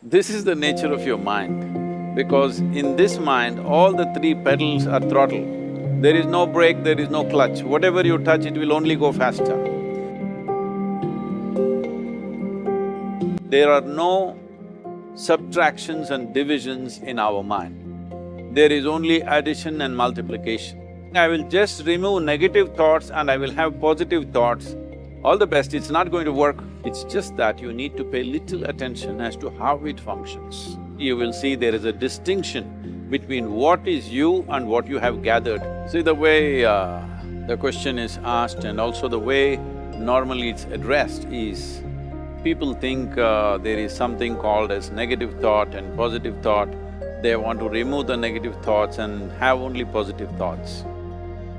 This is the nature of your mind, because in this mind, all the three pedals are throttle. There is no brake, there is no clutch. Whatever you touch, it will only go faster. There are no subtractions and divisions in our mind. There is only addition and multiplication. I will just remove negative thoughts and I will have positive thoughts. All the best, it's not going to work. It's just that you need to pay little attention as to how it functions. You will see there is a distinction between what is you and what you have gathered. See, the way the question is asked and also the way normally it's addressed is, people think there is something called as negative thought and positive thought. They want to remove the negative thoughts and have only positive thoughts.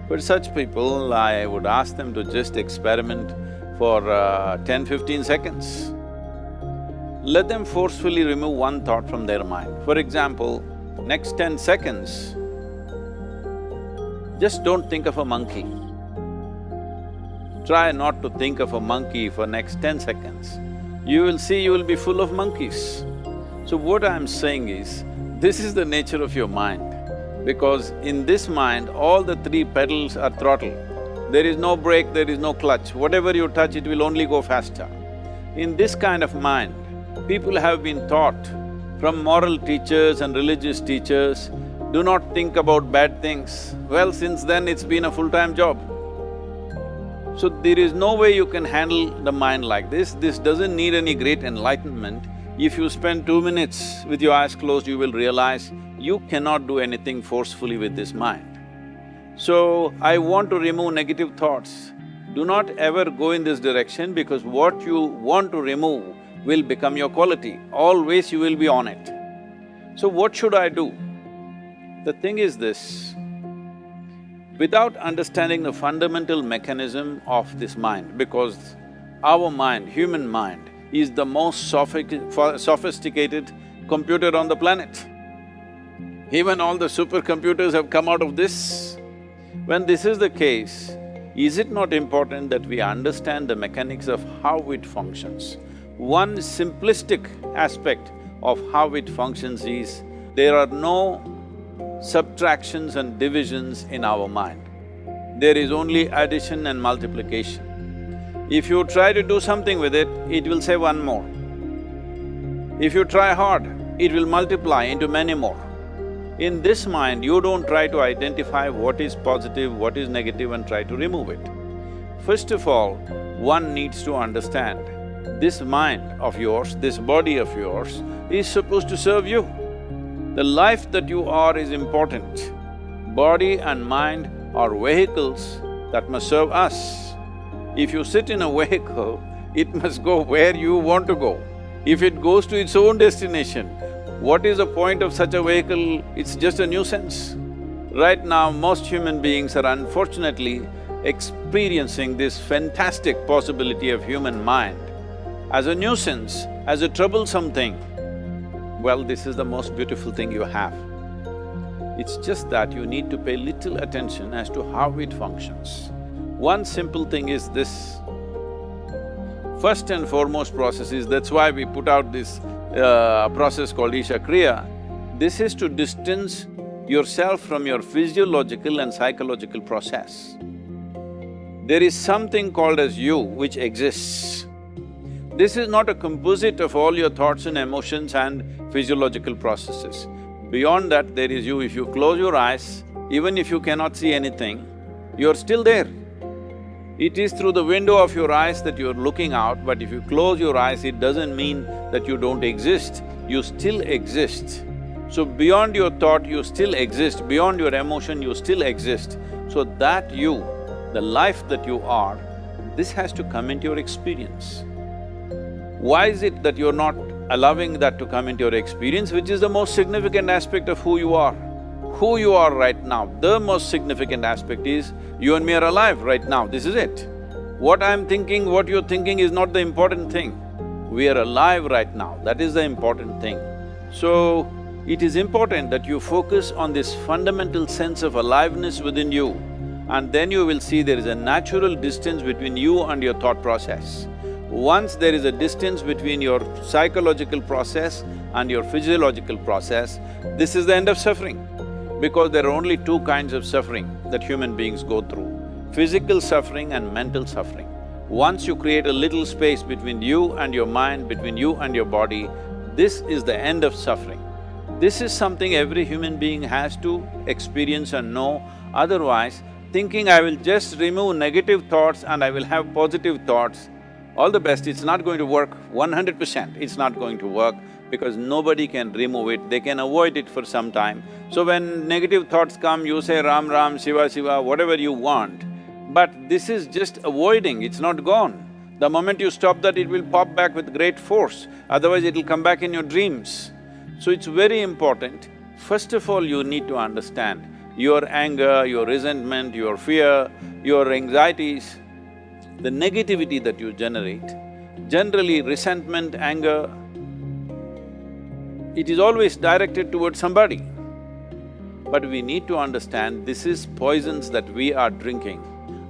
For such people, I would ask them to just experiment for 10-15 seconds. Let them forcefully remove one thought from their mind. For example, next 10 seconds, just don't think of a monkey. Try not to think of a monkey for next 10 seconds. You will see you will be full of monkeys. So what I'm saying is, this is the nature of your mind, because in this mind, all the three pedals are throttle. There is no brake, there is no clutch. Whatever you touch, it will only go faster. In this kind of mind, people have been taught from moral teachers and religious teachers, do not think about bad things. Well, since then it's been a full-time job. So there is no way you can handle the mind like this. This doesn't need any great enlightenment. If you spend 2 minutes with your eyes closed, you will realize you cannot do anything forcefully with this mind. So, I want to remove negative thoughts. Do not ever go in this direction, because what you want to remove will become your quality. Always you will be on it. So what should I do? The thing is this, without understanding the fundamental mechanism of this mind, because our mind, human mind, is the most sophisticated computer on the planet. Even all the supercomputers have come out of this. When this is the case, is it not important that we understand the mechanics of how it functions? One simplistic aspect of how it functions is, there are no subtractions and divisions in our mind. There is only addition and multiplication. If you try to do something with it, it will say one more. If you try hard, it will multiply into many more. In this mind, you don't try to identify what is positive, what is negative and try to remove it. First of all, one needs to understand, this mind of yours, this body of yours is supposed to serve you. The life that you are is important. Body and mind are vehicles that must serve us. If you sit in a vehicle, it must go where you want to go. If it goes to its own destination, what is the point of such a vehicle? It's just a nuisance. Right now, most human beings are unfortunately experiencing this fantastic possibility of human mind as a nuisance, as a troublesome thing. Well, this is the most beautiful thing you have. It's just that you need to pay little attention as to how it functions. One simple thing is this. First and foremost process is, that's why we put out this process called Isha Kriya. This is to distance yourself from your physiological and psychological process. There is something called as you which exists. This is not a composite of all your thoughts and emotions and physiological processes. Beyond that, there is you. If you close your eyes, even if you cannot see anything, you're still there. It is through the window of your eyes that you're looking out, but if you close your eyes, it doesn't mean that you don't exist, you still exist. So beyond your thought, you still exist, beyond your emotion, you still exist. So that you, the life that you are, this has to come into your experience. Why is it that you're not allowing that to come into your experience, which is the most significant aspect of who you are? Who you are right now, the most significant aspect is, you and me are alive right now, this is it. What I'm thinking, what you're thinking is not the important thing. We are alive right now, that is the important thing. So, it is important that you focus on this fundamental sense of aliveness within you, and then you will see there is a natural distance between you and your thought process. Once there is a distance between your psychological process and your physiological process, this is the end of suffering. Because there are only two kinds of suffering that human beings go through, physical suffering and mental suffering. Once you create a little space between you and your mind, between you and your body, this is the end of suffering. This is something every human being has to experience and know, otherwise thinking I will just remove negative thoughts and I will have positive thoughts, all the best, it's not going to work 100%, it's not going to work because nobody can remove it, they can avoid it for some time. So when negative thoughts come, you say Ram Ram, Shiva Shiva, whatever you want, but this is just avoiding, it's not gone. The moment you stop that, it will pop back with great force, otherwise it'll come back in your dreams. So it's very important, first of all you need to understand your anger, your resentment, your fear, your anxieties, the negativity that you generate. Generally resentment, anger, it is always directed towards somebody. But we need to understand this is poisons that we are drinking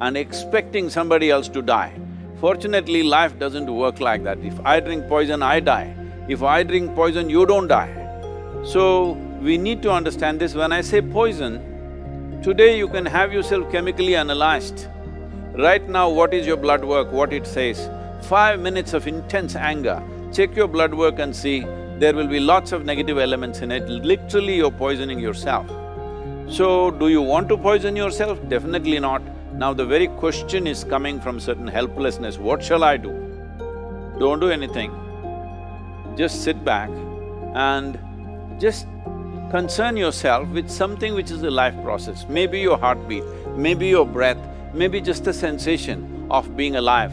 and expecting somebody else to die. Fortunately, life doesn't work like that. If I drink poison, I die. If I drink poison, you don't die. So, we need to understand this. When I say poison, today you can have yourself chemically analyzed. Right now, what is your blood work, what it says? 5 minutes of intense anger, check your blood work and see, there will be lots of negative elements in it, literally you're poisoning yourself. So, do you want to poison yourself? Definitely not. Now the very question is coming from certain helplessness, what shall I do? Don't do anything, just sit back and just concern yourself with something which is a life process. Maybe your heartbeat, maybe your breath, maybe just the sensation of being alive.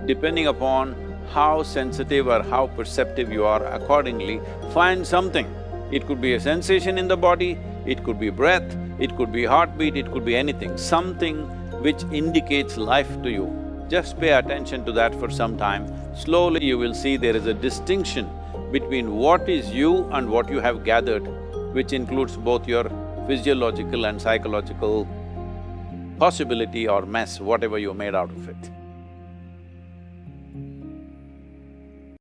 Depending upon how sensitive or how perceptive you are, accordingly, find something. It could be a sensation in the body, it could be breath, it could be heartbeat, it could be anything, something which indicates life to you. Just pay attention to that for some time. Slowly you will see there is a distinction between what is you and what you have gathered, which includes both your physiological and psychological possibility or mess, whatever you made out of it.